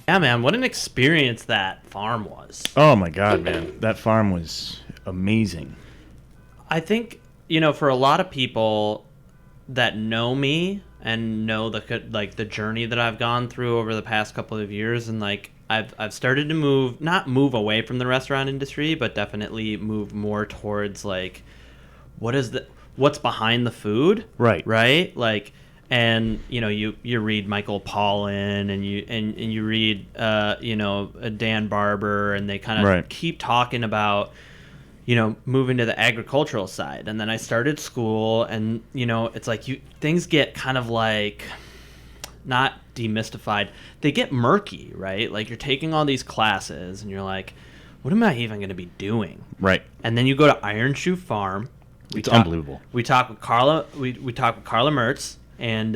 Yeah, man, what an experience that farm was. Oh my God, man, that farm was amazing. I think, for a lot of people that know me and know the journey that I've gone through over the past couple of years, and like I've started to not move away from the restaurant industry, but definitely move more towards like what's behind the food, right, like. And you read Michael Pollan and you read Dan Barber, and they kind of keep talking about moving to the agricultural side. And then I started school, and it's like things get kind of like not demystified, they get murky, right? Like you're taking all these classes and you're like, what am I even going to be doing? Right. And then you go to Iron Shoe Farm. It's unbelievable. We talk with Carla. We talk with Carla Mertz. And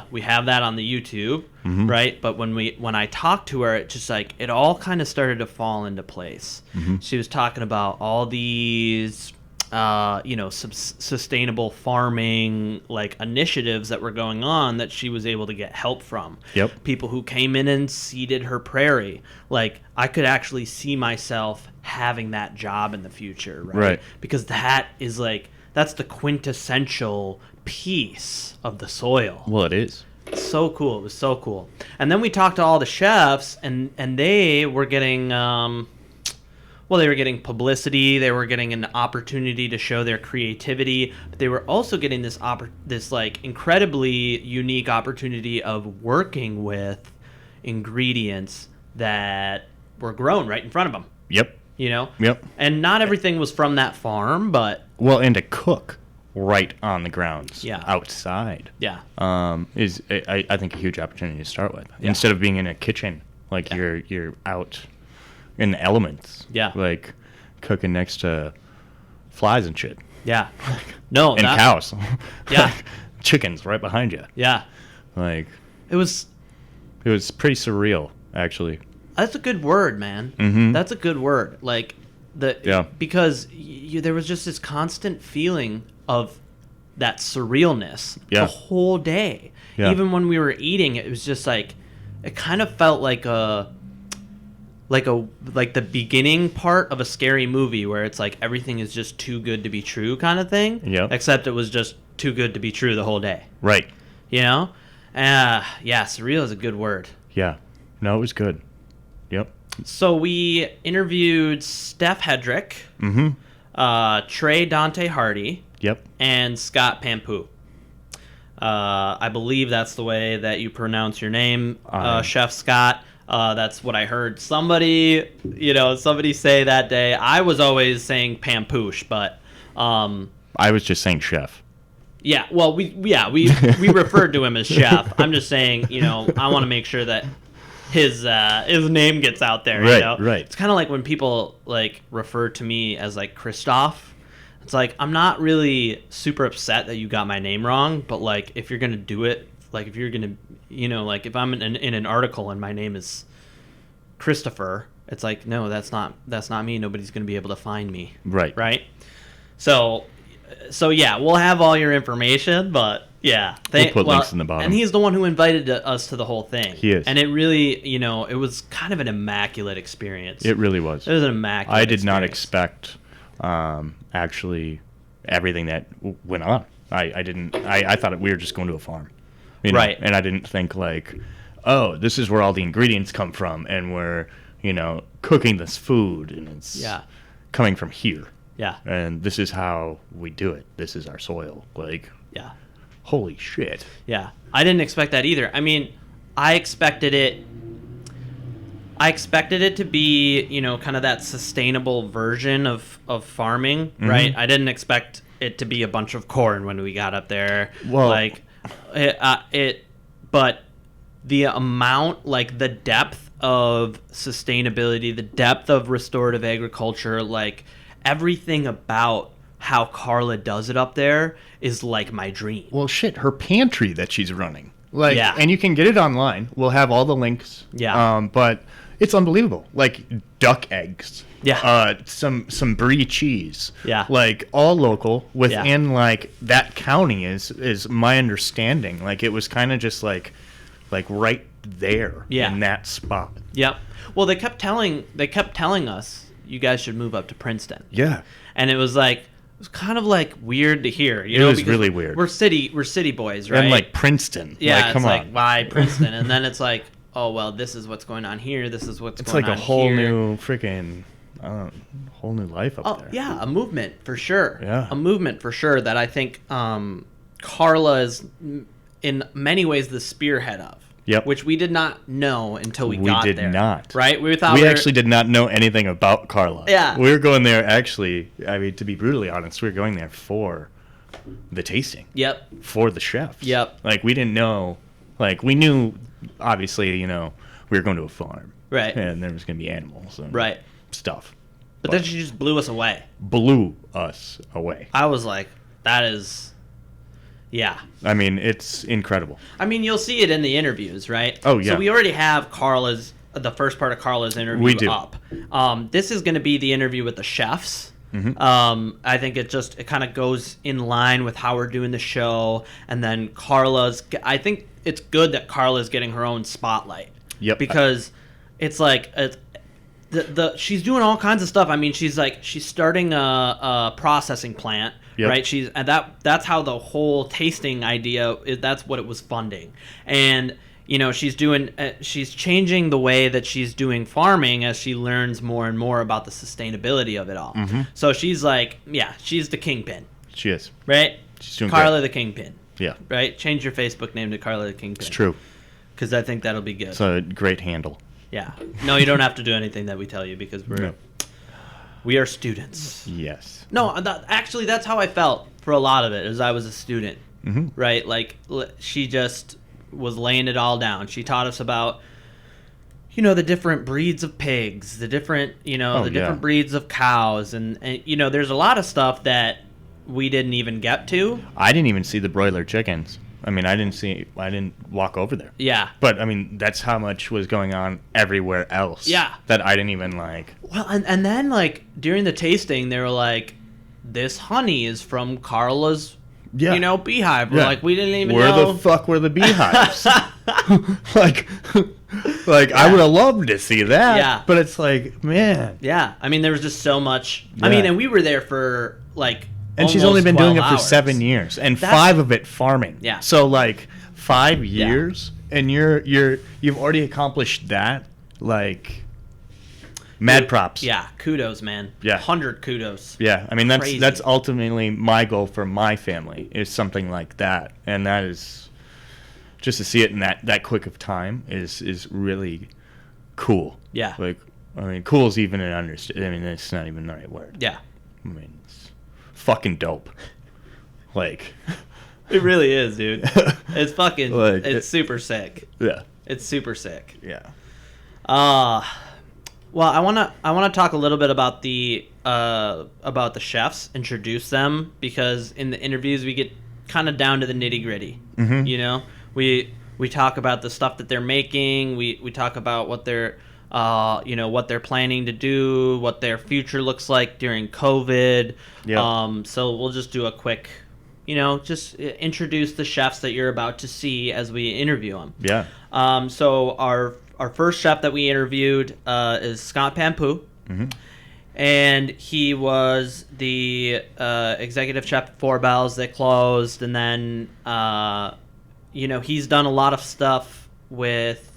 we have that on the YouTube, right? But when I talked to her, it just like it all kind of started to fall into place. She was talking about all these, sustainable farming like initiatives that were going on that she was able to get help from. Yep. People who came in and seeded her prairie. Like I could actually see myself having that job in the future, right? Because that's the quintessential piece of the soil. Well, it is. So cool. It was so cool. And then we talked to all the chefs, and they were getting they were getting publicity, they were getting an opportunity to show their creativity, but they were also getting this like incredibly unique opportunity of working with ingredients that were grown right in front of them. Yep. Yep. And not everything was from that farm, but and to cook right on the grounds, outside, is I think a huge opportunity to start with. Instead of being in a kitchen, like you're out in the elements, like cooking next to flies and shit, and cows, chickens right behind you, like it was pretty surreal, actually. That's a good word, man. That's a good word, like because there was just this constant feeling of that surrealness the whole day. Even when we were eating, it was just like it kind of felt like the beginning part of a scary movie where it's like everything is just too good to be true kind of thing. Except it was just too good to be true the whole day. Right. Surreal is a good word. Yeah. No, it was good. Yep. So we interviewed Steph Hedrick, Trey Dante Hardy, and Scott Pampu. I believe that's the way that you pronounce your name, Chef Scott. That's what I heard somebody say that day. I was always saying Pampoosh, but I was just saying chef. Yeah, well, we referred to him as chef. I'm just saying, I want to make sure that his name gets out there. Right. It's kind of like when people like refer to me as like Christoph. It's like I'm not really super upset that you got my name wrong, but like if you're gonna do it, like if you're gonna, like if I'm in an article and my name is Christopher, it's like no, that's not me. Nobody's gonna be able to find me. Right. So yeah, we'll have all your information, but yeah, we'll put links in the bottom. And he's the one who invited us to the whole thing. He is, and it really, it was kind of an immaculate experience. It really was. It was an immaculate. I did not expect, actually, everything that went on. I didn't. I thought we were just going to a farm, right? And I didn't think like, oh, this is where all the ingredients come from, and we're cooking this food, and it's coming from here. Yeah. And this is how we do it. This is our soil. Like. Yeah. Holy shit. Yeah. I didn't expect that either. I mean, I expected it to be, kind of that sustainable version of farming, right? I didn't expect it to be a bunch of corn when we got up there. Well, like but the amount, like the depth of sustainability, the depth of restorative agriculture, like everything about how Carla does it up there is like my dream. Well, shit, her pantry that she's running. Like, and you can get it online. We'll have all the links. Yeah. But it's unbelievable. Like duck eggs. Yeah. Some brie cheese. Yeah. Like all local within like that county is my understanding. Like it was kind of just like right there in that spot. Yep. Well, they kept telling us, you guys should move up to Princeton. Yeah. And it was kind of like weird to hear. It was really weird. We're city boys, right? And like Princeton. Yeah. Like, come on. Why Princeton? And then it's like, oh well, this is what's going on here. This is what's going on here. It's like a whole new freaking. Whole new life up there. Yeah, a movement for sure. Yeah. A movement for sure that I think Carla is in many ways the spearhead of. Yep. Which we did not know until we got there. We did not. Right? We actually did not know anything about Carla. Yeah. We were going there actually, I mean, to be brutally honest, we were going there for the tasting. Yep. For the chefs. Yep. Like, we didn't know, like, we knew, obviously, we were going to a farm. Right. And there was going to be animals and stuff. But then she just blew us away. Blew us away. I was like, that is... Yeah. I mean, it's incredible. I mean, you'll see it in the interviews, right? Oh, yeah. So we already have the first part of Carla's interview up. This is going to be the interview with the chefs. Mm-hmm. I think it kind of goes in line with how we're doing the show. And then I think it's good that Carla's getting her own spotlight. Yep. Because it's like... she's doing all kinds of stuff. I mean, she's starting a processing plant, right? That's how the whole tasting idea that's what it was funding. And she's changing the way that she's doing farming as she learns more and more about the sustainability of it all. Mm-hmm. So she's she's the kingpin. She is. Right? She's doing Carla great. the Kingpin. Yeah. Right? Change your Facebook name to Carla the Kingpin. It's true. Because I think that'll be good. It's a great handle. Yeah. No, you don't have to do anything that we tell you because we are students. Yes. No, actually, that's how I felt for a lot of it, as I was a student, mm-hmm. right? Like, she just was laying it all down. She taught us about, the different breeds of pigs, the different, different breeds of cows, and there's a lot of stuff that we didn't even get to. I didn't even see the broiler chickens. I mean, I didn't walk over there. Yeah. But, I mean, that's how much was going on everywhere else. Yeah. That I didn't even like. Well, and then, during the tasting, they were like, this honey is from Carla's, beehive. We're like, we didn't even know. Where the fuck were the beehives? I would have loved to see that. Yeah. But it's like, man. Yeah. I mean, there was just so much. Yeah. I mean, and we were there for, and she's only been doing it for 7 years, and 5 of it farming. Yeah. So 5 years, and you've already accomplished that. Mad props. Yeah. Kudos, man. Yeah. 100 kudos. Yeah. I mean, that's ultimately my goal for my family is something like that, and that is just to see it in that quick of time is really cool. Yeah. Cool is even an understatement. I mean, it's not even the right word. Yeah. I mean, fucking dope. It really is, dude. It's fucking it's super sick. Yeah. It's super sick. Yeah. Well, I wanna talk a little bit about the chefs, introduce them, because in the interviews we get kind of down to the nitty-gritty. Mm-hmm. We talk about the stuff that they're making, we talk about what they're what they're planning to do, what their future looks like during COVID. Yeah. So we'll just do a quick, just introduce the chefs that you're about to see as we interview them. Yeah. So our first chef that we interviewed is Scott Pampu. Mm-hmm. And he was the executive chef at Four Bells that closed. And then, he's done a lot of stuff with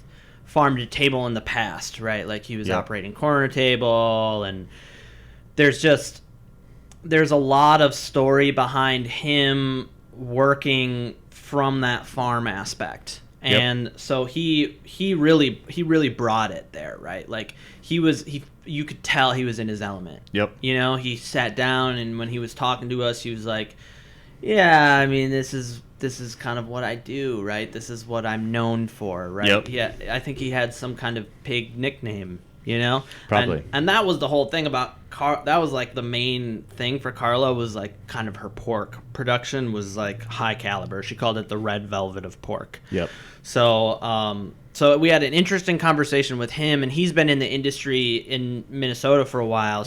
Farm to Table in the past, right? He was operating Corner Table, and there's a lot of story behind him working from that farm aspect. And so he really brought it there, right? You could tell he was in his element. Yep. He sat down, and when he was talking to us, he was like, yeah, I mean, this is kind of what I do, right? This is what I'm known for, right? Yep. Yeah, I think he had some kind of pig nickname. you know? Probably. And that was the whole thing about that was like the main thing for Carla, was like kind of her pork production was like high caliber. She called it the red velvet of pork. Yep. So so we had an interesting conversation with him, and he's been in the industry in Minnesota for a while.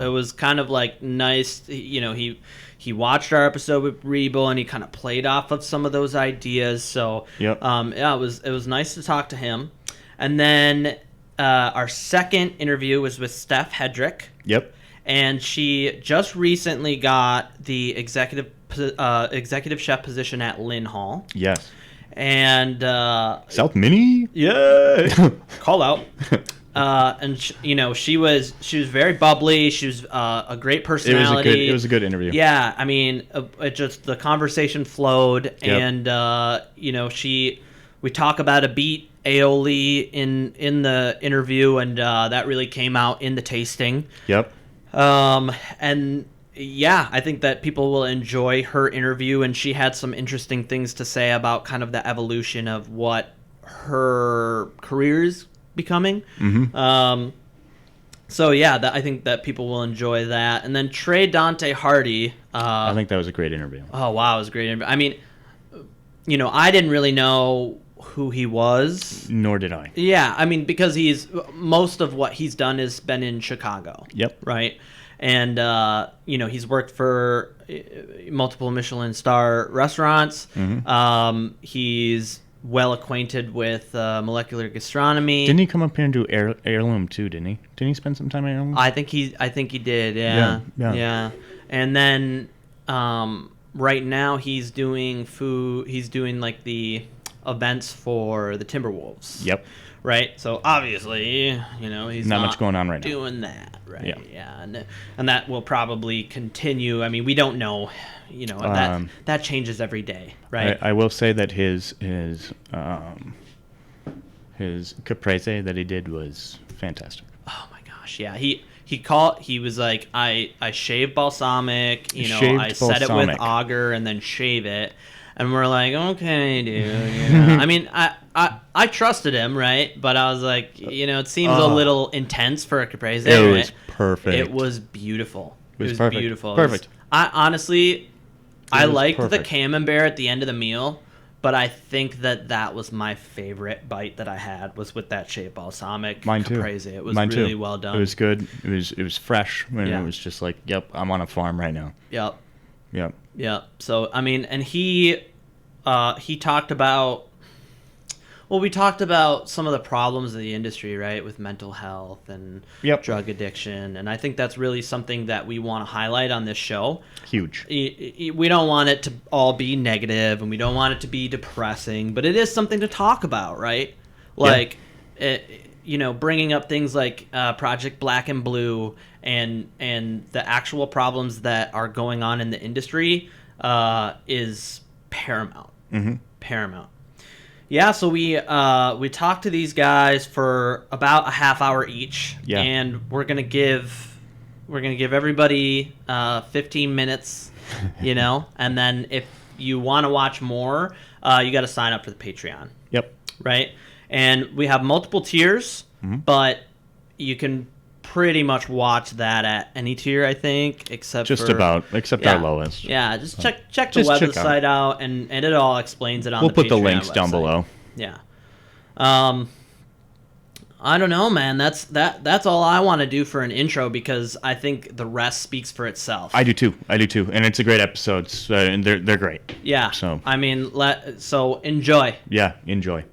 It was kind of like nice, you know, he watched our episode with Rebel, and he kind of played off of some of those ideas. So yep. Yeah, it was nice to talk to him. And then our second interview was with Steph Hedrick. Yep. And she just recently got the executive chef position at Lynn Hall. Yes. And South Mini. Yeah. Call out. And she was very bubbly. She was a great personality. It was a good interview. Yeah, I mean, the conversation flowed, yep. and we talk about a beet aioli in the interview, and that really came out in the tasting. Yep. And yeah, I think that people will enjoy her interview, and she had some interesting things to say about kind of the evolution of what her career is becoming. Mm-hmm. So yeah, I think that people will enjoy that. And then Trey Dante Hardy. I think that was a great interview. Oh wow, it was a great interview. I mean, I didn't really know who he was. Nor did I. Yeah, I mean, because most of what he's done has been in Chicago. Yep. Right. And he's worked for multiple Michelin star restaurants. Mm-hmm. He's well acquainted with molecular gastronomy. Didn't he come up here and do Heirloom too? Didn't he? Didn't he spend some time at Heirloom? I think he did. Yeah. And then right now he's doing food. He's doing like the events for the Timberwolves. Yep. Right. So obviously, he's not much going on right now. Doing that, right? Yeah. And that will probably continue. I mean, we don't know. That changes every day, right? I will say that his caprese that he did was fantastic. Oh my gosh, yeah. He was like, I shave balsamic, I set it with agar and then shave it. And we're like, okay, dude. I mean, I trusted him, right? But I was like, it seems a little intense for a caprese. It was perfect. It was beautiful. It was perfect. Beautiful. Perfect. I liked the camembert at the end of the meal, but I think that was my favorite bite that I had was with that shaved balsamic caprese. It was really well done. It was good. It was fresh, and it was just like, yep, I'm on a farm right now. Yep. So I mean, and he talked about. Well, we talked about some of the problems of the industry, right, with mental health and drug addiction, and I think that's really something that we want to highlight on this show. Huge. We don't want it to all be negative, and we don't want it to be depressing, but it is something to talk about, right? Like, bringing up things like Project Black and Blue and the actual problems that are going on in the industry is paramount. Mm-hmm. Paramount. Yeah, so we talked to these guys for about a half hour each, and we're gonna give everybody 15 minutes, and then if you want to watch more, you got to sign up for the Patreon. Yep. Right, and we have multiple tiers, but you can pretty much watch that at any tier, I think, except our lowest. Yeah, just check the website out, and it all explains it on. We'll put the links website. Down below. Yeah. I don't know, man. That's all I want to do for an intro, because I think the rest speaks for itself. I do too, and it's a great episode, and they're great. Yeah. So I mean, so enjoy. Yeah, enjoy.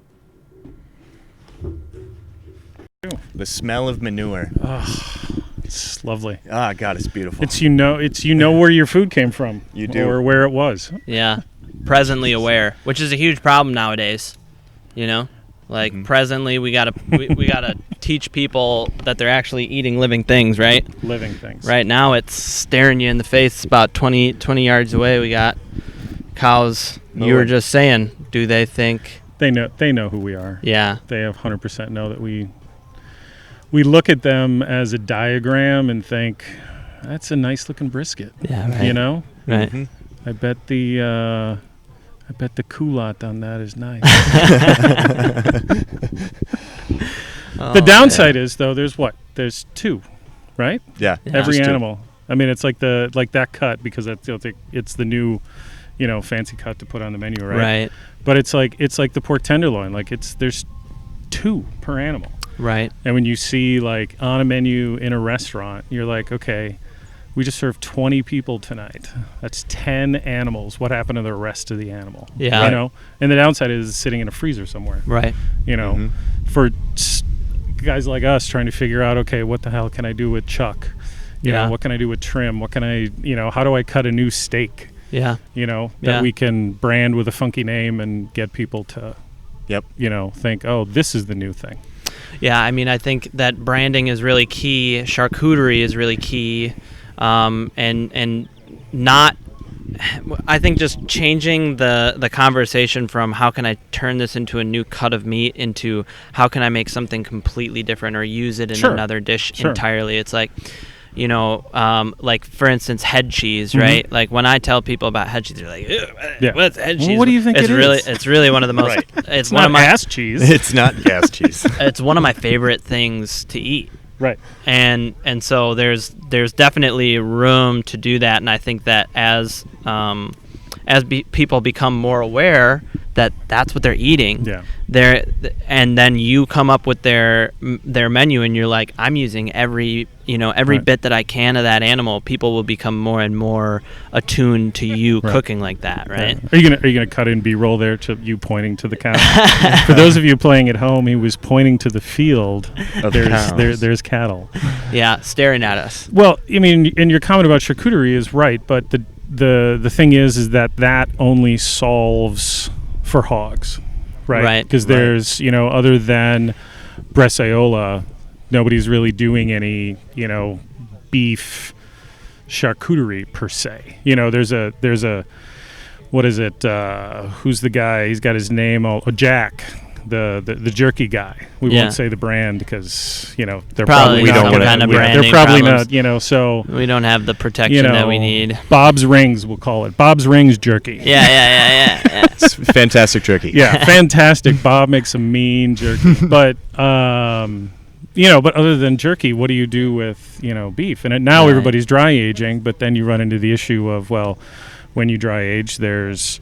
The smell of manure. Oh, it's lovely. Ah, God, it's beautiful. It's where your food came from. You do. Or where it was. Yeah. Presently aware, which is a huge problem nowadays. Presently we gotta teach people that they're actually eating living things, right? Living things. Right now it's staring you in the face. It's about 20 yards away. We got cows. You were just saying, do they think they know who we are? Yeah. They have 100% know that we look at them as a diagram and think, that's a nice looking brisket. Yeah, right. Right. Mm-hmm. I bet the culotte on that is nice. The downside is though, there's 2, right? Yeah. Every animal. I mean, it's like that cut because it's the new, fancy cut to put on the menu, right? Right. But it's like the pork tenderloin. Like there's 2 per animal. Right. And when you see like on a menu in a restaurant, you're like, okay, we just served 20 people tonight. That's 10 animals. What happened to the rest of the animal? Yeah. And the downside is sitting in a freezer somewhere. Right. For guys like us trying to figure out, okay, what the hell can I do with chuck? What can I do with trim? What can I, how do I cut a new steak? Yeah. That we can brand with a funky name and get people to, think, oh, this is the new thing. Yeah, I mean, I think that branding is really key. Charcuterie is really key, and not. I think just changing the conversation from how can I turn this into a new cut of meat into how can I make something completely different or use it in another dish entirely. It's like, like for instance, head cheese, right? Mm-hmm. Like when I tell people about head cheese, they're like, "What's head cheese?" Well, what do you think it's really one of the most. Right. It's one of my ass cheese. It's not gas cheese. It's one of my favorite things to eat. Right. And so there's definitely room to do that, and I think that as people become more aware that that's what they're eating, and then you come up with their menu, and you're like, I'm using every bit that I can of that animal. People will become more and more attuned to you cooking like that, right? Yeah. Are you gonna cut in B-roll there to you pointing to the cow? For those of you playing at home, he was pointing to the field. There's cattle. Yeah, staring at us. Well, I mean, and your comment about charcuterie is right, but the thing is that only solves for hogs, right? Right. Because there's, other than Bresaola, nobody's really doing any, beef charcuterie per se. There's a what is it? Who's the guy? He's got his name Jack, the jerky guy. We won't say the brand because they're probably not they're probably not. So we don't have the protection that we need. Bob's Rings, we'll call it Bob's Rings jerky. Yeah. It's fantastic jerky. Yeah, fantastic. Bob makes some mean jerky, but but other than jerky, what do you do with beef? And now everybody's dry aging, but then you run into the issue of when you dry age, there's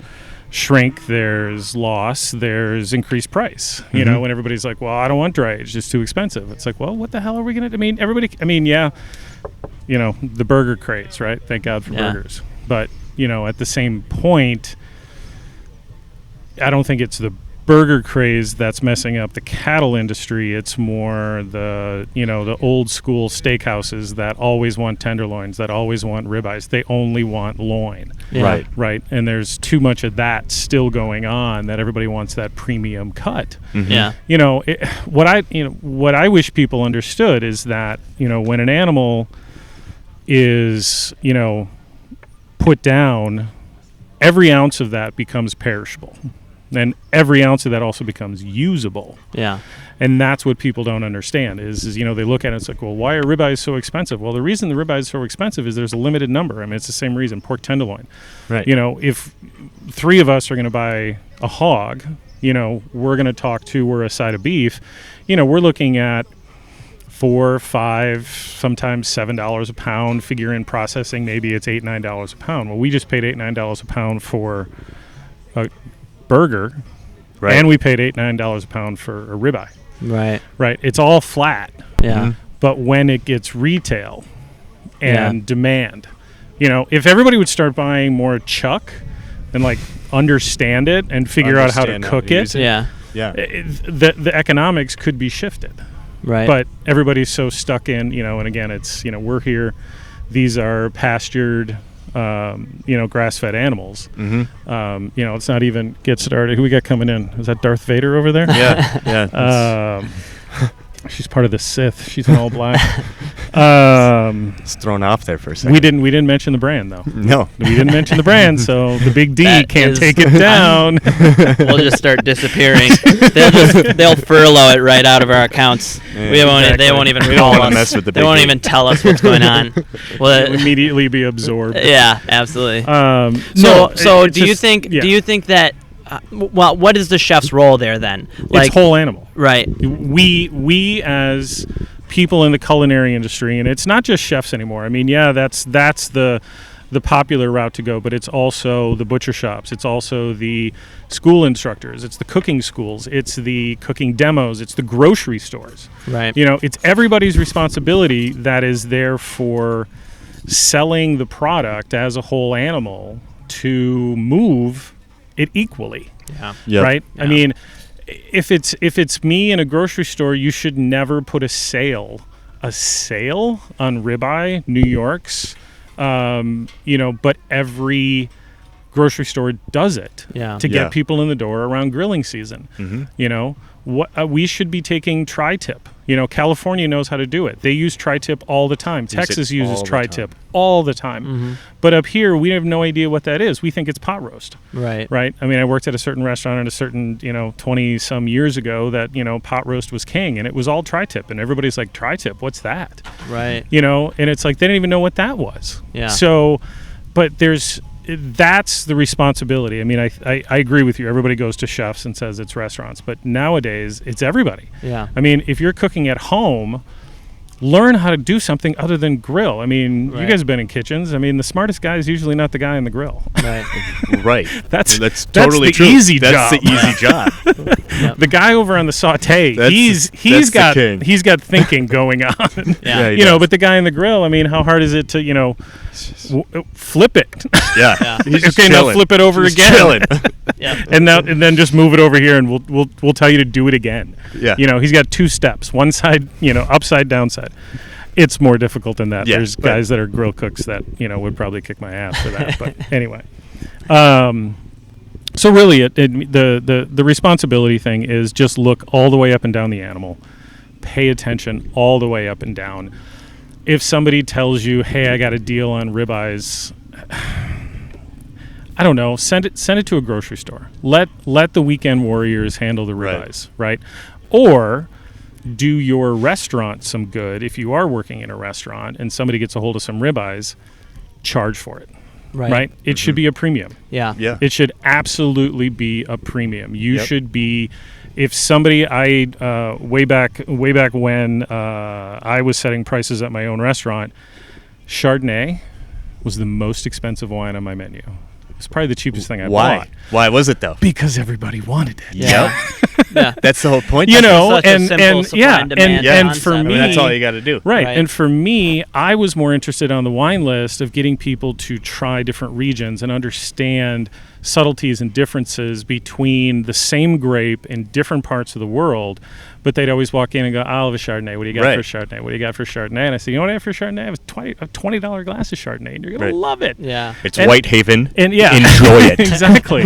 shrink, there's loss, there's increased price. When everybody's like, well, I don't want dry aged, it's too expensive. It's like, well, what the hell are we gonna? The burger craze, right? Thank God for burgers. But at the same point, I don't think it's the burger craze that's messing up the cattle industry. It's more the old school steakhouses that always want tenderloins, that always want ribeyes. They only want loin. Yeah. Right. And there's too much of that still going on that everybody wants that premium cut. Mm-hmm. Yeah. What I wish people understood is that, when an animal is, put down, every ounce of that becomes perishable. And every ounce of that also becomes usable. Yeah. And that's what people don't understand is they look at it and it's like, well, why are ribeyes so expensive? Well, the reason the ribeye is so expensive is there's a limited number. I mean, it's the same reason, pork tenderloin. Right. If 3 of us are going to buy a hog, we're going to talk to or a side of beef, we're looking at $4, $5, sometimes $7 a pound. Figure in processing, maybe it's $8, $9 a pound. Well, we just paid $8, $9 a pound for a burger, right? And we paid $8, $9 a pound for a ribeye. Right. It's all flat. Yeah. Mm-hmm. But when it gets retail and demand, if everybody would start buying more chuck and understand it and figure out how to cook it, the economics could be shifted. Right. But everybody's so stuck in, and again, it's we're here. These are pastured. Grass-fed animals. Mm-hmm. Let's not even get started. Who we got coming in? Is that Darth Vader over there? Yeah. She's part of the Sith. She's in all black. It's thrown off there for a second. We didn't mention the brand though. No, we didn't mention the brand. So the big D can't take it down. We'll just start disappearing. They'll furlough it right out of our accounts. Yeah, they won't even call us. They won't even tell us what's going on. We'll immediately be absorbed. Yeah, absolutely. So do you think that well, what is the chef's role there then? It's whole animal. Right. We as people in the culinary industry, and it's not just chefs anymore. I mean, yeah, that's the popular route to go, but it's also the butcher shops. It's also the school instructors. It's the cooking schools. It's the cooking demos. It's the grocery stores. Right. It's everybody's responsibility that is there for selling the product as a whole animal to move it equally. Yeah. Yep. Right? Yeah. I mean, if it's me in a grocery store, you should never put a sale on ribeye, New York's, but every grocery store does it to get people in the door around grilling season. What we should be taking tri-tip. California knows how to do it. They use tri-tip all the time. Texas uses tri-tip all the time. But up here, we have no idea what that is. We think it's pot roast. Right. I mean, I worked at a certain restaurant in a certain, 20 some years ago that, pot roast was king, and it was all tri-tip, and everybody's like, tri-tip, what's that? Right. And it's like they didn't even know what that was. Yeah. So, but that's the responsibility. I mean, I agree with you. Everybody goes to chefs and says it's restaurants, but nowadays it's everybody. Yeah. I mean, if you're cooking at home, learn how to do something other than grill. I mean, you guys have been in kitchens. I mean, the smartest guy is usually not the guy in the grill. Right. Right. That's totally the true. easy That's job. the easy job. The guy over on the saute, he's got thinking going on. Yeah. But the guy in the grill, I mean, how hard is it to flip it? Yeah. He's okay, now flip it over again. Chilling. Yeah. And then just move it over here, and we'll tell you to do it again. Yeah. He's got two steps. One side, upside, downside. It's more difficult than that. Yeah, There's guys that are grill cooks that would probably kick my ass for that. But anyway, so really, the responsibility thing is just look all the way up and down the animal, pay attention all the way up and down. If somebody tells you, "Hey, I got a deal on ribeyes," I don't know. Send it to a grocery store. Let the weekend warriors handle the ribeyes, right? Or do your restaurant some good. If you are working in a restaurant and somebody gets a hold of some ribeyes, charge for it. Right? It should be a premium. Yeah. It should absolutely be a premium. You should be. If somebody, way back when I was setting prices at my own restaurant, Chardonnay was the most expensive wine on my menu. It's probably the cheapest thing I bought. Why was it though? Because everybody wanted it. Yeah. Yeah. That's the whole point. And concept. for me, that's all you got to do. Right. And for me, I was more interested on the wine list of getting people to try different regions and understand subtleties and differences between the same grape in different parts of the world. But they'd always walk in and go, "I'll have a Chardonnay. What do you got for Chardonnay? What do you got for Chardonnay?" And I said, "You know what I have for Chardonnay? I have a $20 glass of Chardonnay, and you're gonna love it." Yeah, it's Whitehaven, and enjoy it. Exactly.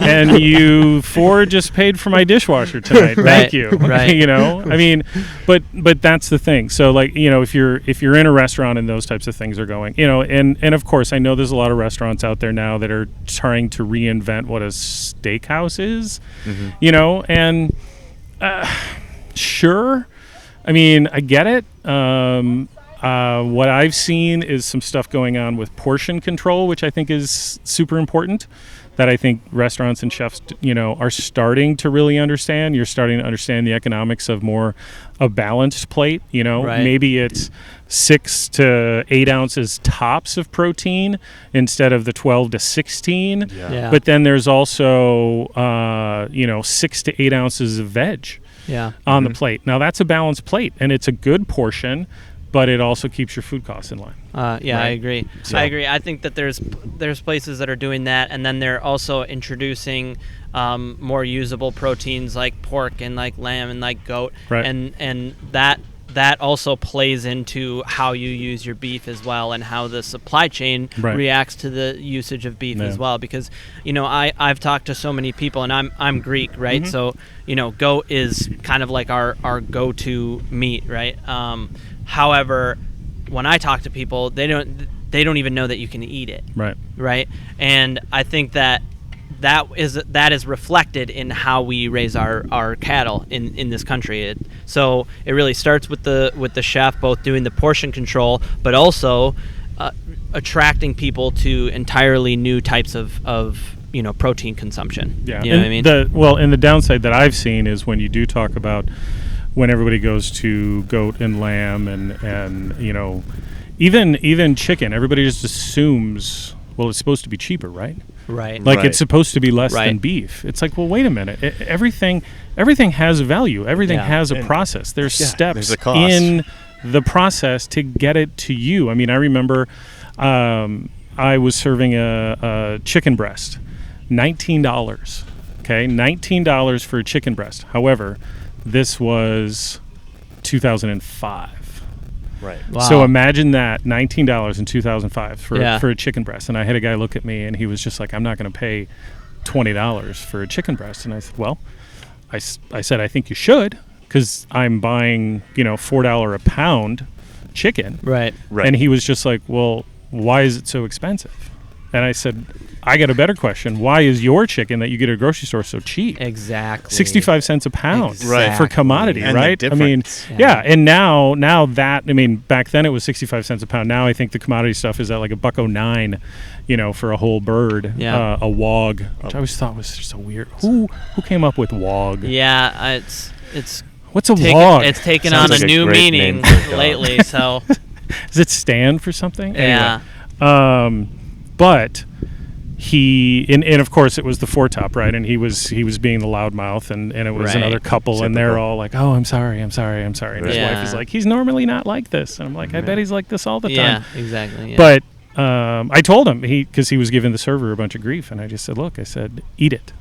And you four just paid for my dishwasher tonight. Thank you. Right. I mean, but that's the thing. So if you're in a restaurant and those types of things are going, and of course I know there's a lot of restaurants out there now that are trying to reinvent what a steakhouse is, and. Sure. I mean, I get it. What I've seen is some stuff going on with portion control, which I think is super important, that I think restaurants and chefs, are starting to really understand. You're starting to understand the economics of more a balanced plate, Maybe it's 6 to 8 ounces tops of protein instead of the 12 to 16. Yeah. But then there's also, 6 to 8 ounces of veg. On the plate. Now that's a balanced plate, and it's a good portion, but it also keeps your food costs in line. Right? I agree. I agree. I think that there's places that are doing that, and then they're also introducing more usable proteins like pork and like lamb and like goat, and that also plays into how you use your beef as well, and how the supply chain reacts to the usage of beef as well. Because I've talked to so many people, and I'm Greek, right? So goat is kind of like our go-to meat, right? However, when I talk to people, they don't even know that you can eat it, right? And I think that is reflected in how we raise our cattle in this country. So it really starts with the chef, both doing the portion control, but also attracting people to entirely new types of protein consumption. Yeah. You know what I mean? And the downside that I've seen is when you do talk about when everybody goes to goat and lamb and even chicken, everybody just assumes, well, it's supposed to be cheaper, right? Right. Like it's supposed to be less than beef. It's like, well, wait a minute. Everything has value. Everything has a process. There's steps in the process to get it to you. I mean, I remember I was serving a chicken breast, $19. Okay, $19 for a chicken breast. However, this was 2005. Right. Wow. So imagine that, $19 in 2005 for a chicken breast. And I had a guy look at me and he was just like, I'm not going to pay $20 for a chicken breast. And I said, well, I said, I think you should, because I'm buying, $4 a pound chicken. Right. And he was just like, well, why is it so expensive? And I said, I got a better question. Why is your chicken that you get at a grocery store so cheap? Exactly. 65 cents a pound for commodity, and right? I mean, and now that, back then it was 65 cents a pound. Now I think the commodity stuff is at like $1.09, for a whole bird, a wog, which I always thought was just so weird. Who came up with wog? Yeah, it's what's a wog? It's taken on a new meaning lately. So does it stand for something? Yeah. Anyway, but he and of course it was the foretop, right? And he was being the loudmouth, and it was another couple. Typical. And they're all like, oh, I'm sorry. And his wife is like, he's normally not like this. And I'm like, I bet he's like this all the time. Yeah, exactly. Yeah. But I told him, because he was giving the server a bunch of grief, and I just said, look, I said, eat it.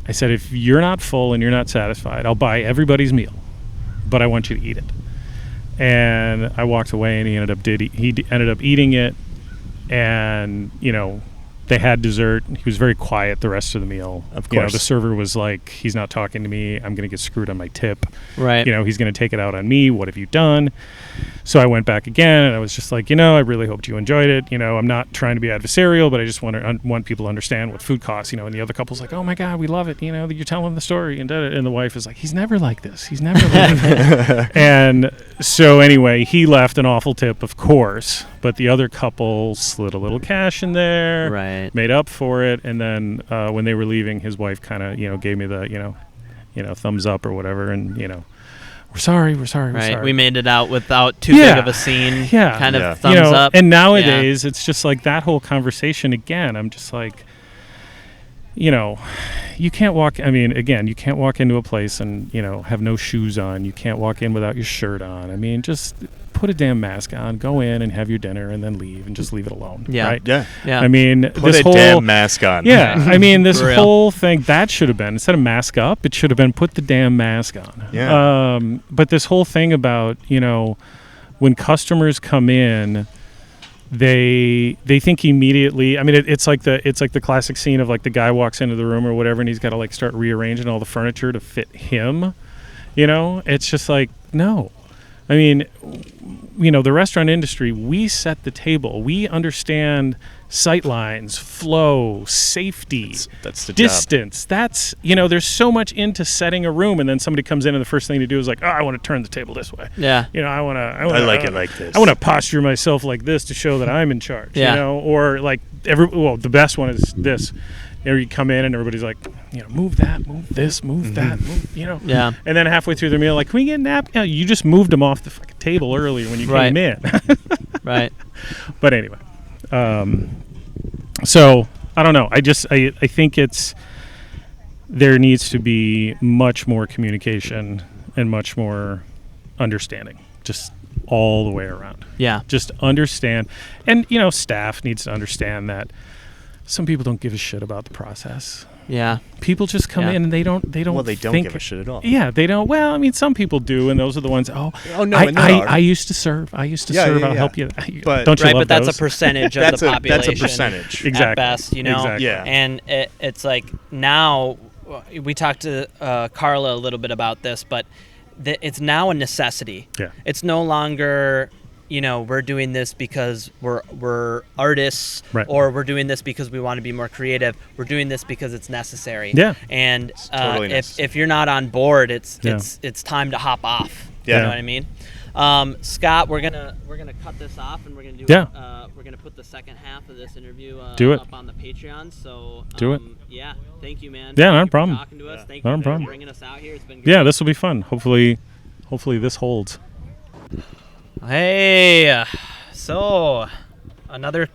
I said, if you're not full and you're not satisfied, I'll buy everybody's meal, but I want you to eat it. And I walked away, and he ended up eating it. And they had dessert. He was very quiet the rest of the meal. Of course. The server was like, he's not talking to me. I'm going to get screwed on my tip. Right. He's going to take it out on me. What have you done? So I went back again, and I was just like, I really hoped you enjoyed it. I'm not trying to be adversarial, but I just want people to understand what food costs. And the other couple's like, oh my God, we love it. That you're telling the story. And the wife is like, he's never like this. He's never like this. And so anyway, he left an awful tip, of course, but the other couple slid a little cash in there. Right. Made up for it, and then when they were leaving, his wife kind of gave me the thumbs up or whatever, and we're sorry. We made it out without too big of a scene. Yeah, kind of thumbs up. And nowadays, it's just like that whole conversation again. I'm just like, you can't walk. You can't walk into a place and have no shoes on. You can't walk in without your shirt on. Just put a damn mask on, go in and have your dinner, and then leave, and just leave it alone. Yeah. Right? Yeah. Put a damn mask on. Yeah. This whole thing, that should have been, instead of mask up, it should have been put the damn mask on. Yeah. But this whole thing about, when customers come in, they think immediately. It's like the classic scene of like the guy walks into the room or whatever, and he's got to like start rearranging all the furniture to fit him. It's just like, no. The restaurant industry, we set the table. We understand sight lines, flow, safety, that's the distance. Job. That's, there's so much into setting a room, and then somebody comes in and the first thing to do is like, oh, I want to turn the table this way. Yeah. I like it like this. I want to posture myself like this to show that I'm in charge, or like the best one is this. You come in and everybody's like, move that, move this, move that, move, Yeah. And then halfway through their meal, like, can we get a nap? You just moved them off the fucking table earlier when you came in. Right. But anyway, so I don't know. I think there needs to be much more communication and much more understanding, just all the way around. Yeah. Just understand. And, staff needs to understand that some people don't give a shit about the process. Yeah. People just come in and they don't Well, they don't give a shit at all. Yeah, they don't. Well, some people do, and those are the ones. Oh no, I used to serve. I'll help you. But don't you love but that's those? a percentage of the population. That's a percentage. Exactly. At best, Exactly. Yeah. And it's like now we talked to Carla a little bit about this, but it's now a necessity. Yeah. It's no longer, we're doing this because we're artists, right, or we're doing this because we want to be more creative. We're doing this because it's necessary. Yeah. And totally if you're not on board, it's Yeah. it's time to hop off. Yeah. You know what I mean? Scott, we're gonna cut this off, and we're gonna do we're gonna put the second half of this interview up on the Patreon. So do it. Yeah, thank you, man. Yeah, not a problem. Talking to us. Thank you for bringing us out here. It's been great. Yeah, this will be fun. Hopefully this holds. Hey, so another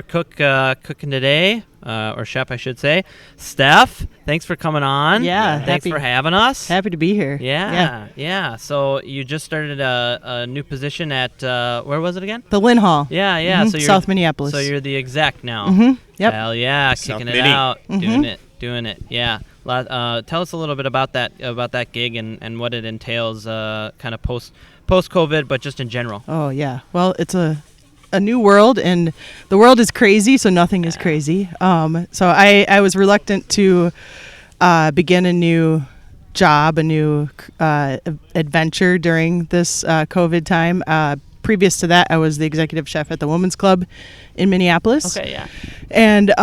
cook cooking today, or chef, I should say. Steph, thanks for coming on. Yeah, thanks for having us. Happy to be here. Yeah. So you just started a new position at where was it again? The Lynn Hall. Yeah. Mm-hmm. So you're South Minneapolis. So you're the exec now. Mm-hmm. Yep. Hell yeah, kicking it out, doing it. Yeah. Tell us a little bit about that gig and what it entails, kind of post COVID, but just in general. Oh yeah. Well, it's a new world, and the world is crazy, so nothing is crazy. So I was reluctant to begin a new job, a new adventure during this COVID time. Previous to that, I was the executive chef at the Women's Club in Minneapolis. Okay, yeah. And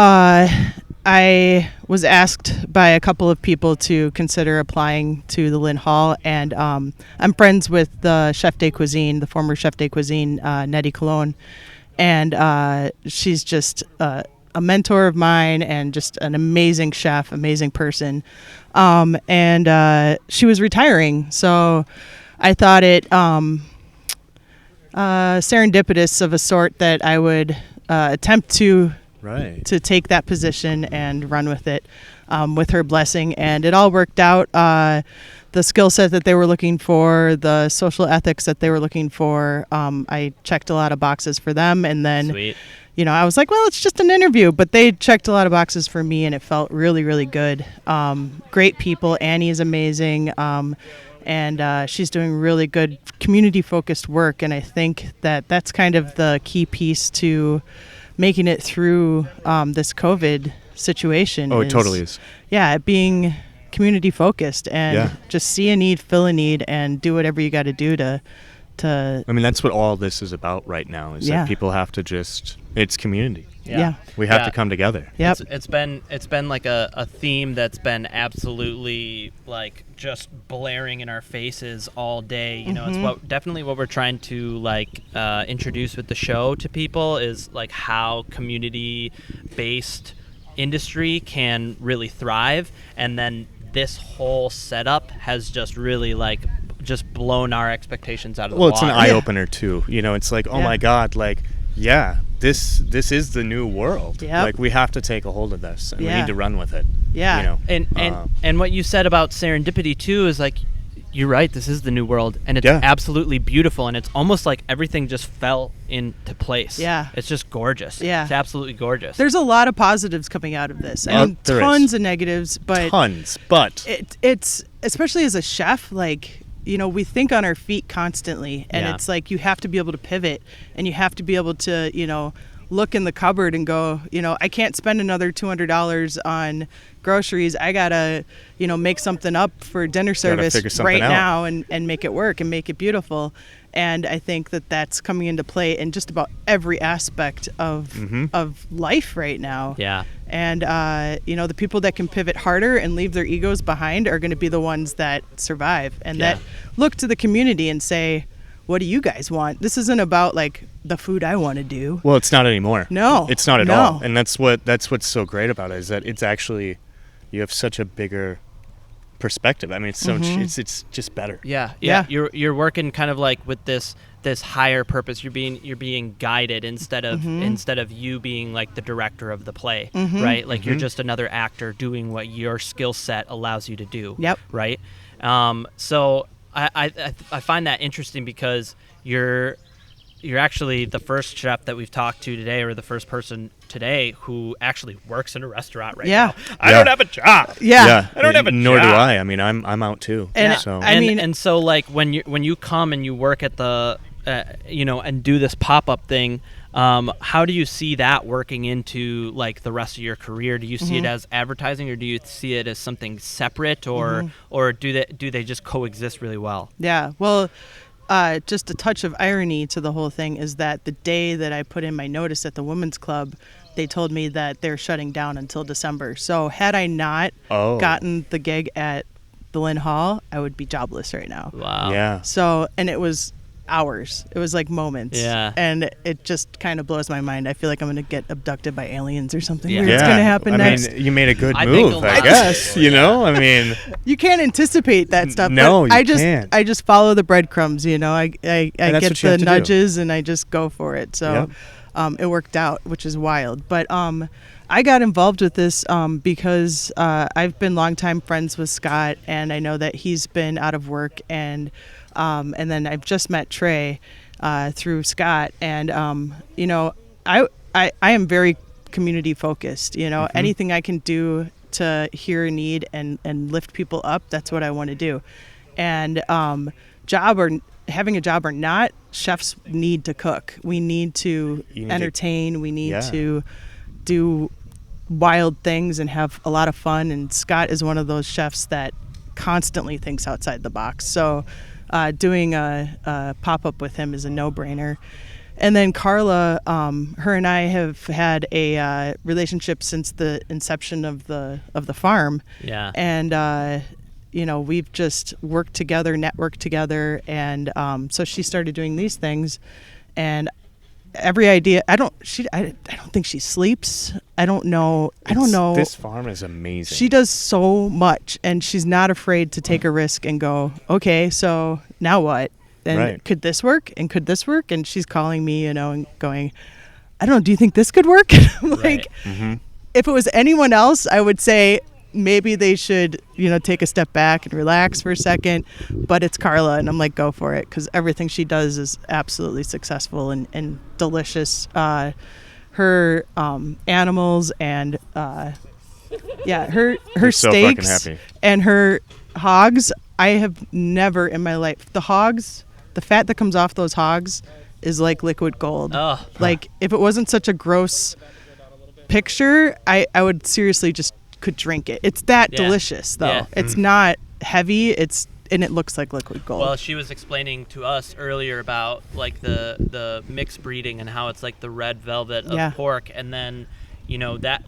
I was asked by a couple of people to consider applying to the Lynn Hall, and I'm friends with the Chef de Cuisine, the former Chef de Cuisine, Nettie Cologne, and she's just a mentor of mine and just an amazing chef, amazing person, and she was retiring, so I thought it serendipitous of a sort that I would attempt to take that position and run with it, with her blessing. And it all worked out. The skill set that they were looking for, the social ethics that they were looking for, I checked a lot of boxes for them. And then, Sweet. I was like, well, it's just an interview. But they checked a lot of boxes for me, and it felt really, really good. Great people. Annie is amazing. And she's doing really good community-focused work. And I think that that's kind of the key piece to making it through this COVID situation. Oh, it totally is. Yeah, being community focused and just see a need, fill a need, and do whatever you got to do to. I mean, that's what all this is about right now. Is that people have to it's community. Yeah. We have to come together. Yep. It's been like a theme that's been absolutely like just blaring in our faces all day. You know, it's definitely what we're trying to like introduce with the show to people is like how community-based industry can really thrive, and then this whole setup has just really like just blown our expectations out of the water. Well, it's an eye-opener too. You know, it's like, oh my God, like, this is the new world. Yep. Like, we have to take a hold of this, and we need to run with it. Yeah. You know? And what you said about serendipity too is like, you're right, this is the new world, and it's absolutely beautiful, and it's almost like everything just fell into place. Yeah. It's just gorgeous. Yeah. It's absolutely gorgeous. There's a lot of positives coming out of this. I mean, tons of negatives, but it's especially as a chef, like, we think on our feet constantly, and it's like you have to be able to pivot, and you have to be able to, look in the cupboard and go, I can't spend another $200 on groceries. I gotta, make something up for dinner service right now and make it work and make it beautiful. And I think that that's coming into play in just about every aspect of life right now. Yeah. And, the people that can pivot harder and leave their egos behind are going to be the ones that survive and that look to the community and say, what do you guys want? This isn't about like the food I want to do. Well, it's not anymore. No, it's not at all. And that's what's so great about it is that it's actually, you have such a bigger perspective. I mean, it's so it's just better. Yeah. You're working kind of like with this higher purpose. You're being guided instead of you being like the director of the play, right? Like you're just another actor doing what your skill set allows you to do. Yep. Right. So I find that interesting because you're actually the first chef that we've talked to today, or the first person today who actually works in a restaurant right now. I don't have a job. Yeah. I don't have a job. Nor do I. I mean, I'm out too. And so. And so like when you come and you work at the and do this pop-up thing, how do you see that working into like the rest of your career? Do you see it as advertising, or do you see it as something separate, or do they just coexist really well? Yeah. Well, just a touch of irony to the whole thing is that the day that I put in my notice at the Women's Club, they told me that they're shutting down until December. So had I not gotten the gig at the Lynn Hall, I would be jobless right now. Wow. Yeah. So, and it was hours. It was like moments. Yeah. And it just kind of blows my mind. I feel like I'm going to get abducted by aliens or something. Yeah. It's going to happen next. I mean, you made a good move, I guess. You know, I mean, you can't anticipate that stuff. No, you can't. I just follow the breadcrumbs. You know, I get the nudges and I just go for it. So, it worked out, which is wild. But I got involved with this because I've been longtime friends with Scott, and I know that he's been out of work, and then I've just met Trey through Scott, and you know, I am very community focused. You know, anything I can do to hear a need and lift people up, that's what I want to do. And having a job or not, chefs need to cook. We need to entertain. We need to do wild things and have a lot of fun. And Scott is one of those chefs that constantly thinks outside the box. So doing a pop-up with him is a no-brainer. And then Carla, her and I have had a relationship since the inception of the farm. Yeah. And you know, we've just worked together, networked together, and so she started doing these things, and every idea. I don't think she sleeps. I don't know. This farm is amazing. She does so much, and she's not afraid to take a risk and go, okay, so now what? And could this work? And could this work? And she's calling me, you know, and going, I don't know, do you think this could work? Like, if it was anyone else, I would say maybe they should, you know, take a step back and relax for a second. But it's Carla, and I'm like, go for it, because everything she does is absolutely successful and delicious. Her animals and her steaks and her hogs. I have never in my life, the fat that comes off those hogs is like liquid gold. Oh. Like, if it wasn't such a gross picture, I would seriously just could drink it. It's that delicious, though. Yeah. It's not heavy. And it looks like liquid gold. Well, she was explaining to us earlier about like the mixed breeding and how it's like the red velvet of pork, and then, you know, that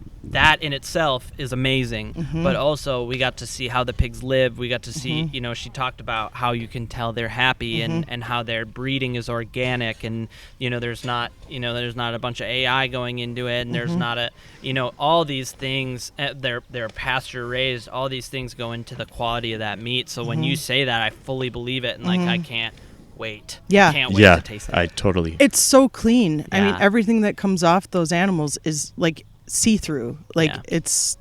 in itself is amazing. But also we got to see how the pigs live. We got to see, you know, she talked about how you can tell they're happy and how their breeding is organic, and, you know, there's not a bunch of AI going into it, and there's not a, you know, all these things, they're pasture raised, all these things go into the quality of that meat. So when you say that, I fully believe it, and like I can't wait. Yeah. Can't wait to taste it. I totally. It's so clean. I mean, everything that comes off those animals is like see-through. Like it's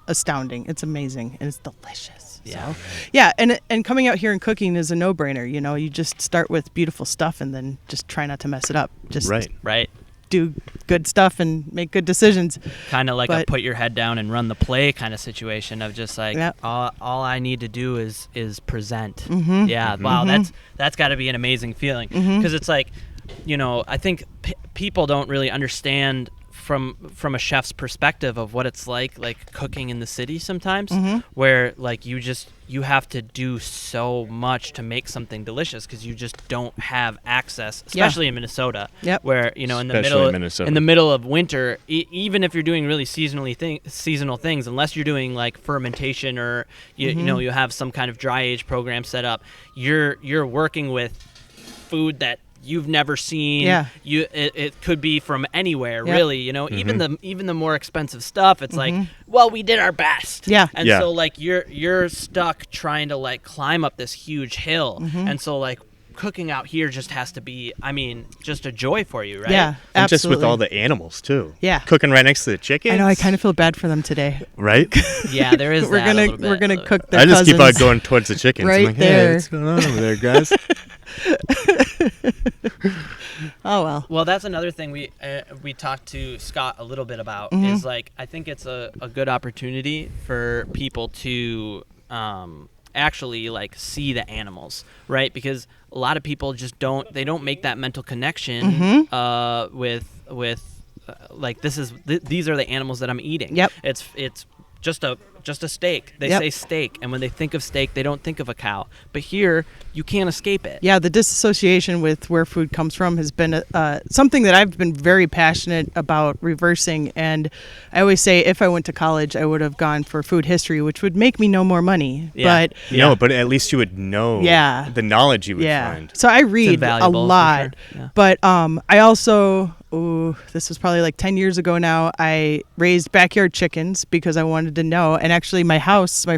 astounding. It's amazing, and it's delicious. Yeah. So, yeah, and coming out here and cooking is a no-brainer. You know, you just start with beautiful stuff and then just try not to mess it up. Just right. Do good stuff and make good decisions. Kind of like a put your head down and run the play kind of situation of just like all I need to do is present. Yeah. Wow. That's got to be an amazing feeling, because it's like, you know, I think people don't really understand from a chef's perspective of what it's like cooking in the city sometimes, where like you have to do so much to make something delicious, because you just don't have access, especially in Minnesota, where, you know, in the middle of winter, even if you're doing really seasonal things, unless you're doing like fermentation or you know, you have some kind of dry age program set up, you're working with food that you've never seen. It could be from anywhere, really, you know. Even the more expensive stuff, it's like, well, we did our best. So like you're stuck trying to like climb up this huge hill, and so like cooking out here just has to be, I mean, just a joy for you, right? Yeah, absolutely. And just with all the animals too. Yeah, cooking right next to the chickens. I know. I kind of feel bad for them today. Right? Yeah, there is. We're gonna cook their I just cousins keep on going towards the chickens. Right, I'm like, there. Hey, what's going on over there, guys? Oh well. Well, that's another thing we talked to Scott a little bit about, is like, I think it's a good opportunity for people to actually like see the animals, right? Because a lot of people just don't make that mental connection with like these are the animals that I'm eating. Yep. It's just a just a steak. They say steak, and when they think of steak, they don't think of a cow. But here, you can't escape it. Yeah, the disassociation with where food comes from has been something that I've been very passionate about reversing. And I always say, if I went to college, I would have gone for food history, which would make me know more money. Yeah. But no, but at least you would know the knowledge you would find. So I read a lot. Sure. Yeah. But I also, this was probably like 10 years ago now, I raised backyard chickens because I wanted to know. And actually my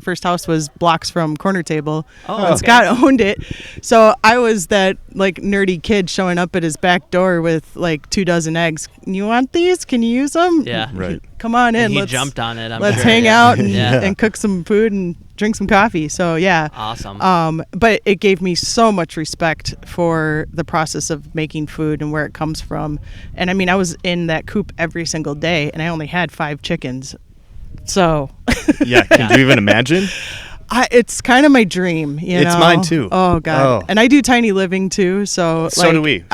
first house was blocks from Corner Table. And Scott owned it. So I was that like nerdy kid showing up at his back door with like 24 eggs. You want these? Can you use them? Yeah. Right. Come on in. He jumped on it. Let's hang out and cook some food and drink some coffee. So yeah. Awesome. But it gave me so much respect for the process of making food and where it comes from. And I mean, I was in that coop every single day and I only had 5 chickens. So yeah. Can you even imagine? It's kind of my dream, you know. It's mine too. Oh God! Oh. And I do tiny living too, so do we.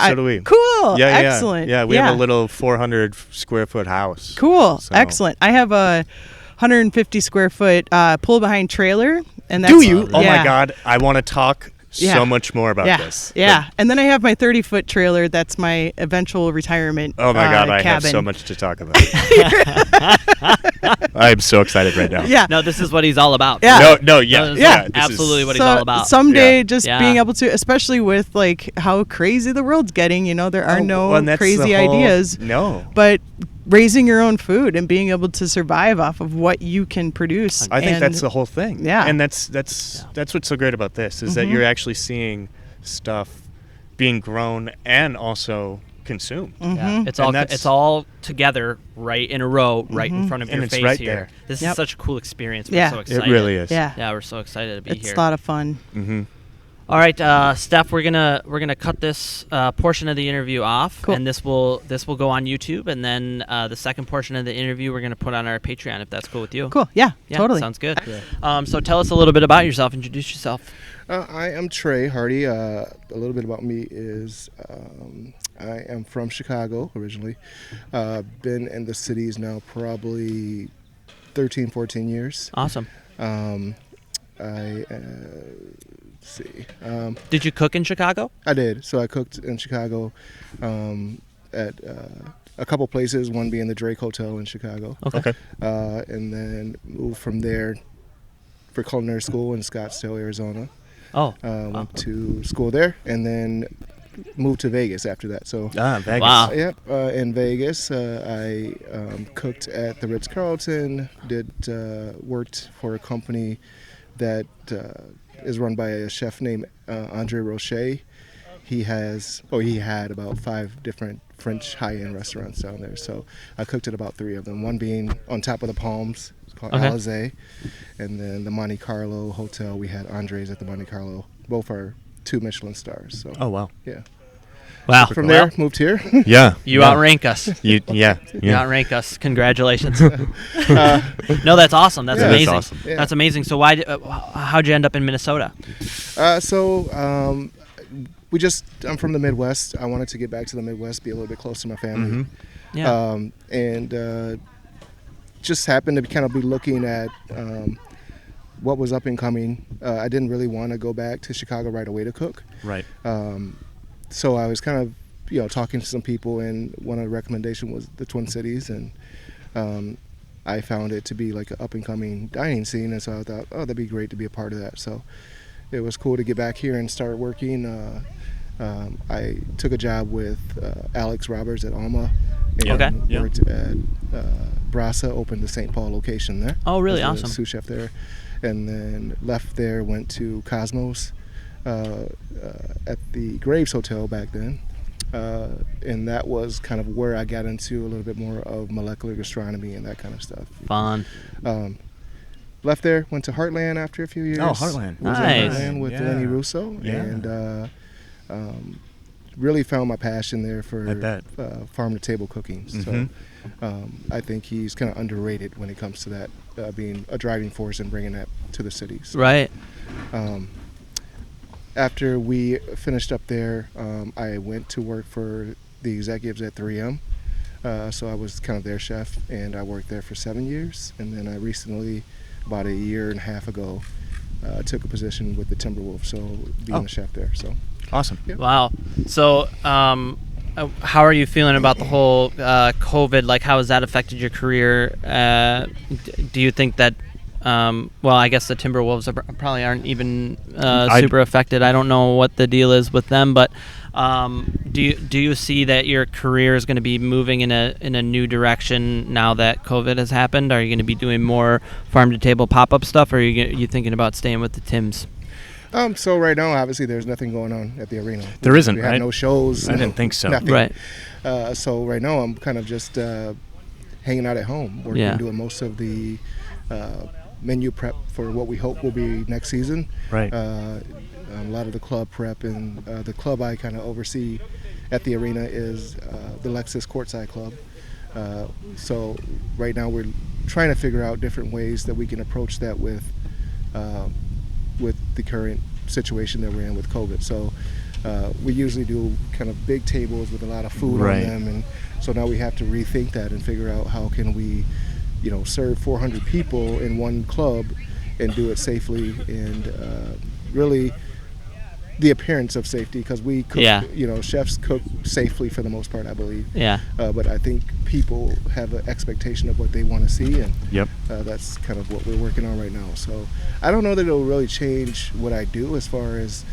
Cool. Yeah, excellent. Yeah, we have a little 400 square foot house. Cool. So. Excellent. I have a 150 square foot pull behind trailer, and that's. Do you? Oh my God! I want to talk so much more about this. Yeah, and then I have my 30-foot trailer. That's my eventual retirement. Oh my God! I cabin. have so much to talk about. I'm so excited right now. Yeah. No, this is what he's all about. Yeah. Yeah. Absolutely what he's all about. Someday, just being able to, especially with like how crazy the world's getting. You know, there are crazy ideas. No. But raising your own food and being able to survive off of what you can produce. I think that's the whole thing. Yeah. And that's what's so great about this is that you're actually seeing stuff being grown and also consumed. Yeah. It's all together right in a row right in front of your face here. There. This is such a cool experience. We're so excited. It really is. Yeah, we're so excited to be here. It's a lot of fun. Mm-hmm. All right, Steph, we're gonna cut this portion of the interview off, and this will go on YouTube, and then the second portion of the interview we're gonna put on our Patreon if that's cool with you. Cool. Yeah. Totally. Sounds good. Yeah. So tell us a little bit about yourself. Introduce yourself. I am Trey Hardy. A little bit about me is I am from Chicago originally. Been in the cities now probably 13, 14 years. Awesome. Let's see. Did you cook in Chicago? I did. So I cooked in Chicago at a couple places, one being the Drake Hotel in Chicago. Okay. And then moved from there for culinary school in Scottsdale, Arizona. Went to school there and then moved to Vegas after that. So Vegas. Wow. Yep. In Vegas, I cooked at the Ritz-Carlton, worked for a company that is run by a chef named Andre Rocher. He had about 5 different French high-end restaurants down there. So I cooked at about 3 of them. One being on top of the Palms, it's called Alizé, and then the Monte Carlo Hotel. We had Andres at the Monte Carlo. Both are 2 Michelin stars. So oh wow, yeah. Wow. From there, moved here. Yeah. You outrank us. You outrank us. Congratulations. No, that's awesome. That's amazing. That's awesome. Yeah. That's amazing. So how'd you end up in Minnesota? I'm from the Midwest. I wanted to get back to the Midwest, be a little bit closer to my family. Mm-hmm. Yeah. And just happened to kind of be looking at what was up and coming. I didn't really want to go back to Chicago right away to cook. Right. So I was kind of, talking to some people, and one of the recommendations was the Twin Cities, and I found it to be like an up-and-coming dining scene, and so I thought, that'd be great to be a part of that. So it was cool to get back here and start working. I took a job with Alex Roberts at Alma, and worked at Brasa, opened the St. Paul location there. Oh, really? As a Awesome. sous chef there, and then left there, went to Cosmos. At the Graves Hotel back then, and that was kind of where I got into a little bit more of molecular gastronomy and that kind of stuff. Fun. Left there, went to Heartland after a few years. Oh, Heartland. Nice. Heartland with Lenny Russo, and really found my passion there for farm-to-table cooking. Mm-hmm. So I think he's kind of underrated when it comes to that, being a driving force and bringing that to the cities. Right. After we finished up there, I went to work for the executives at 3M. So I was kind of their chef, and I worked there for 7 years. And then I recently about a year and a half ago, took a position with the Timberwolves, so being a chef there. So awesome. Yeah. Wow. So how are you feeling about the whole COVID? Like, how has that affected your career? Do you think that well, I guess the Timberwolves probably aren't even super affected. I don't know what the deal is with them, but do you see that your career is going to be moving in a new direction now that COVID has happened? Are you going to be doing more farm to table pop-up stuff, or are you thinking about staying with the Tims? So right now, obviously, there's nothing going on at the arena. There isn't, we have no shows. I didn't think so. Nothing. Right. So right now, I'm kind of just hanging out at home, working, doing most of the menu prep for what we hope will be next season. Right. A lot of the club prep, and the club I kind of oversee at the arena is the Lexus Courtside Club. So right now we're trying to figure out different ways that we can approach that with the current situation that we're in with COVID. So we usually do kind of big tables with a lot of food on them, and so now we have to rethink that and figure out how can we, serve 400 people in one club and do it safely and really the appearance of safety, because we cook, chefs cook safely for the most part, I believe. Yeah. But I think people have an expectation of what they want to see, and that's kind of what we're working on right now. So I don't know that it'll really change what I do as far as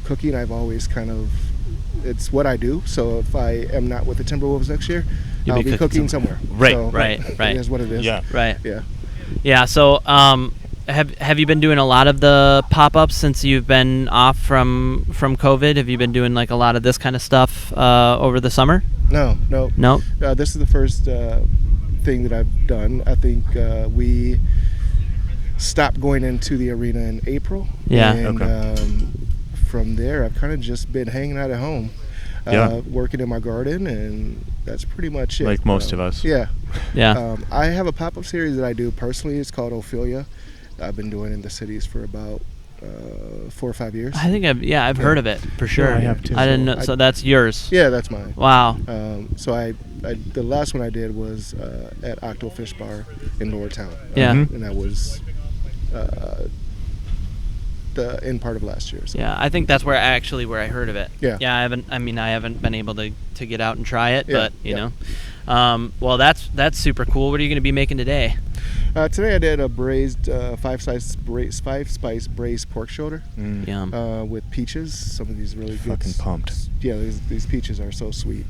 cooking. I've always it's what I do. So if I am not with the Timberwolves next year, I'll be cooking somewhere. Right, so right. It is what it is. Yeah. Right. Yeah. Yeah. So have you been doing a lot of the pop-ups since you've been off from COVID? Have you been doing like a lot of this kind of stuff over the summer? No. This is the first thing that I've done. I think we stopped going into the arena in April. Yeah. And from there, I've kind of just been hanging out at home, working in my garden, and that's pretty much it. Like most of us. Yeah. Yeah. I have a pop-up series that I do personally. It's called Ophelia. I've been doing it in the cities for about 4 or 5 years. I think I've heard of it for sure. Yeah, I have too. I didn't know. So that's yours. Yeah, that's mine. Wow. So I the last one I did was at Octo Fish Bar in Lower Town. Yeah. And that was the end part of last year. So. Yeah, I think that's where I heard of it. Yeah. Yeah, I haven't been able to get out and try it, Yeah, but you know. Well, that's super cool. What are you going to be making today? Today I did a braised five spice braised pork shoulder. Yum. With peaches. Some of these really good. Fucking pumped. Yeah, these peaches are so sweet.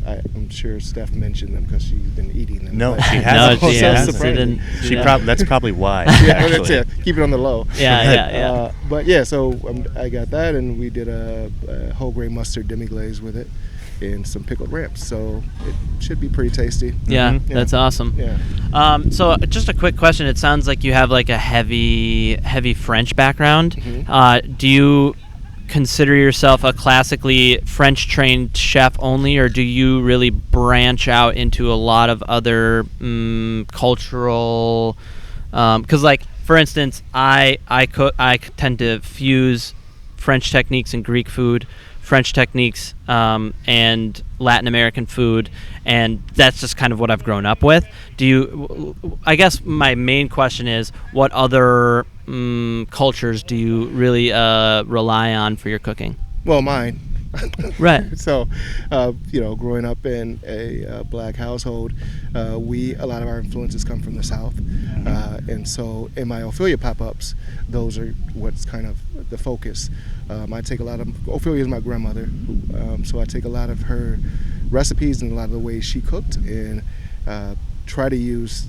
I'm sure Steph mentioned them because she's been eating them. No, she hasn't. No, she hasn't. That's probably why. Yeah, that's it. Keep it on the low. Yeah. But yeah, so I got that, and we did a whole grain mustard demi-glaze with it, and some pickled ramps. So it should be pretty tasty. Yeah, that's awesome. Yeah. So just a quick question. It sounds like you have like a heavy French background. Mm-hmm. Do you consider yourself a classically French trained chef only, or do you really branch out into a lot of other cultural because like for instance I tend to fuse French techniques and Greek food, French techniques and Latin American food, and that's just kind of what I've grown up with. I guess my main question is, what other cultures do you really rely on for your cooking? Well, mine. Right. So, growing up in a black household, a lot of our influences come from the South, and so in my Ophelia pop-ups, those are what's kind of the focus. I take a lot of Ophelia is my grandmother, so I take a lot of her recipes and a lot of the ways she cooked, and try to use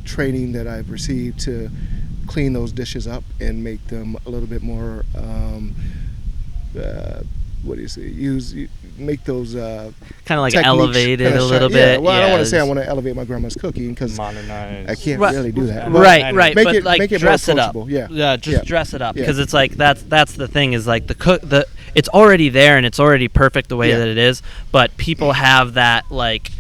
training that I've received to clean those dishes up and make them a little bit more. Make those kind of like elevated a little bit. Well, I don't want to say I want to elevate my grandma's cooking because modernize. I can't really do that. Right. But it, like make it dress more it up. Yeah. Dress it up because it's like that's the thing is like it's already there and it's already perfect the way that it is, but people have that like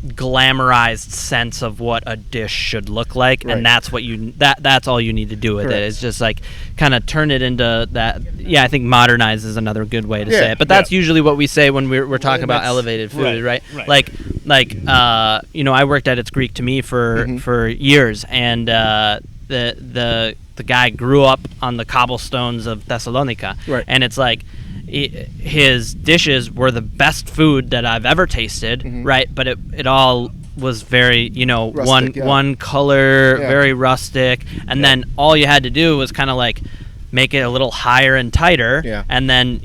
glamorized sense of what a dish should look like, and that's what that's all you need to do with it. It's just like kind of turn it into that. I think modernize is another good way to say it, but that's usually what we say when we're talking about elevated food, right? Like like I worked at It's Greek to Me for years, and the guy grew up on the cobblestones of Thessalonica, right. And it's like his dishes were the best food that I've ever tasted, right? But it all was very rustic, one color, very rustic, and then all you had to do was kind of like make it a little higher and tighter, and then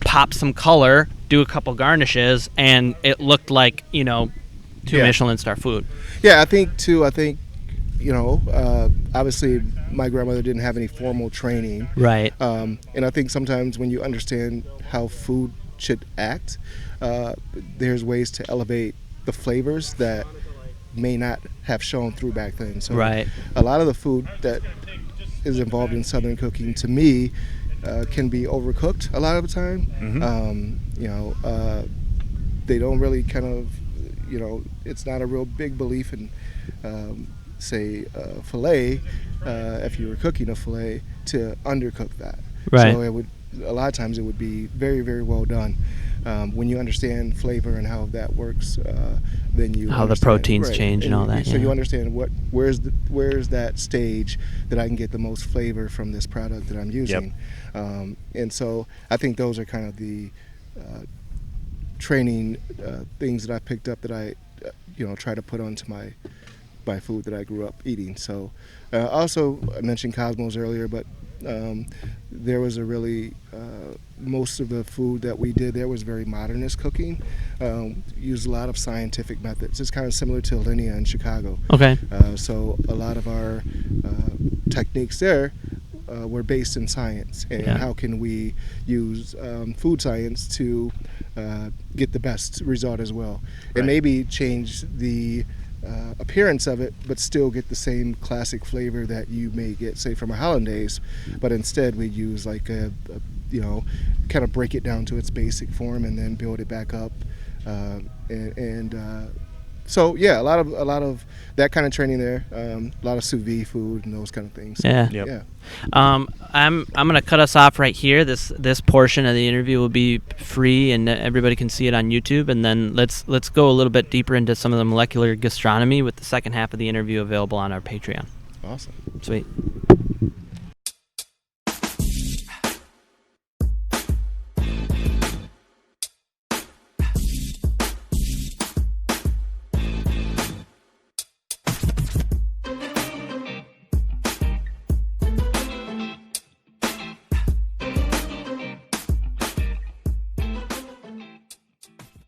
pop some color, do a couple garnishes, and it looked like 2 Michelin star food. Yeah, I think obviously my grandmother didn't have any formal training, right? And I think sometimes when you understand how food should act, there's ways to elevate the flavors that may not have shown through back then. So right. A lot of the food that is involved in Southern cooking, to me, can be overcooked a lot of the time. They don't really kind of, it's not a real big belief in, say, filet, if you were cooking a filet, to undercook that. Right. So a lot of times it would be very, very well done. When you understand flavor and how that works, then you how the proteins change and all that. So you understand where's that stage that I can get the most flavor from this product that I'm using. Yep. And so I think those are kind of the training things that I picked up that I try to put onto my food that I grew up eating. So also I mentioned Cosmos earlier, but there was a really most of the food that we did there was very modernist cooking. Used a lot of scientific methods. It's kind of similar to Alinea in Chicago. Okay. So a lot of our techniques there were based in science, and how can we use food science to get the best result as well, and maybe change the appearance of it, but still get the same classic flavor that you may get, say, from a hollandaise, but instead we use like a kind of break it down to its basic form and then build it back up, so yeah, a lot of that kind of training there, a lot of sous vide food and those kind of things. Yeah. I'm gonna cut us off right here. This portion of the interview will be free and everybody can see it on YouTube. And then let's go a little bit deeper into some of the molecular gastronomy with the second half of the interview available on our Patreon. Awesome. Sweet.